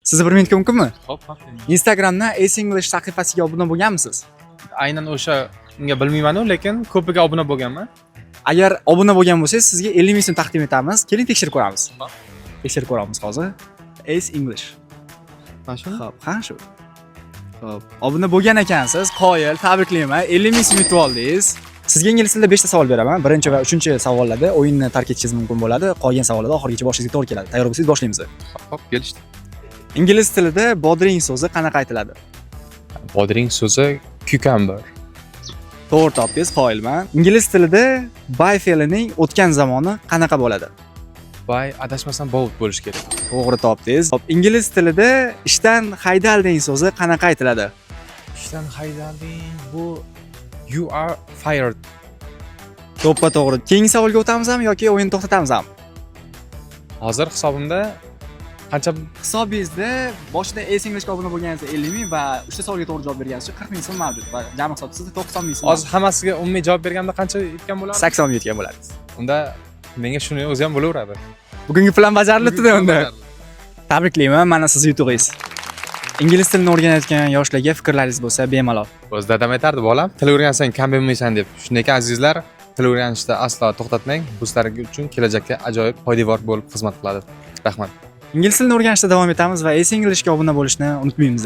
Sizni bir minutga mumkinmi? Xo'p. Instagramda Ace English sahifasiga obuna bo'lganmisiz? Aynan o'sha unga bilmayman-u, lekin ko'piga obuna bo'lganman. Agar obuna bo'lgan bo'lsangiz, sizga 50 ming so'm taqdim etamiz. Keling tekshirib ko'ramiz. Tekshirib ko'ramiz hozir. Ace English. Mana shu. Xo'p, ha shu. Xo'p, obuna bo'lgan ekansiz. Qoyil, tabriklayman. 50 ming so'm yutib oldingiz. Sizga ingliz tilida 5 ta savol beraman. Birinchi va 3-chi savollarda o'yinni tark etishingiz mumkin bo'ladi. Qolgan savollarda oxirigacha boshingizga to'g'ri keladi. Tayyor bo'lsangiz boshlaymiz. Xo'p, kelishdi. Ingliz tilida bodring so'zi qanaqa aytiladi? Bodring so'zi cucumber. To'g'ri topdingiz, qoyilman. Ingliz tilida by fe'lining o'tgan zamoni qanaqa bo'ladi? Voy, adashmasam bout bo'lish kerak. To'g'ri topdingiz. Hop, ingliz tilida ishdan haydalding so'zi qanaqa aytiladi? Ishdan haydalding, bu you are fired. To'ppa-to'g'ri. Keyingi savolga o'tamizmi yoki o'yinni to'xtatamizmi? Hozir hisobimda qancha Hisobingizda boshida Ace Englishga obuna bo'lganingizda 50 ming va 3 ta savolga to'g'ri javob berganingizda 40 ming so'm mavjud va jami hisobda sizda 90 ming so'm. hozir hammasiga umumiy javob berganda qancha yetgan bo'lardi? 80 ming yetgan bo'ladi. Unda menga shuni o'zi ham bo'laveradi. Bugungi plan bajarilibdi-da unda. Tabriklayman, mana siz yutug'ingiz. Ingliz tilini o'rganayotgan yoshlarga fikrlaringiz bo'lsa bemalol. O'z dadam aytardi, bolam, til o'rgansang kam bo'lmaysan deb. Shunday ekan azizlar, til o'rganishda aslo to'xtatmang. Bu sizlar uchun kelajakka ajoyib foydavor bo'lib xizmat qiladi. Rahmat. Ingliz tilini o'rganishda davom etamiz va Ace Englishga obuna bo'lishni unutmaymiz.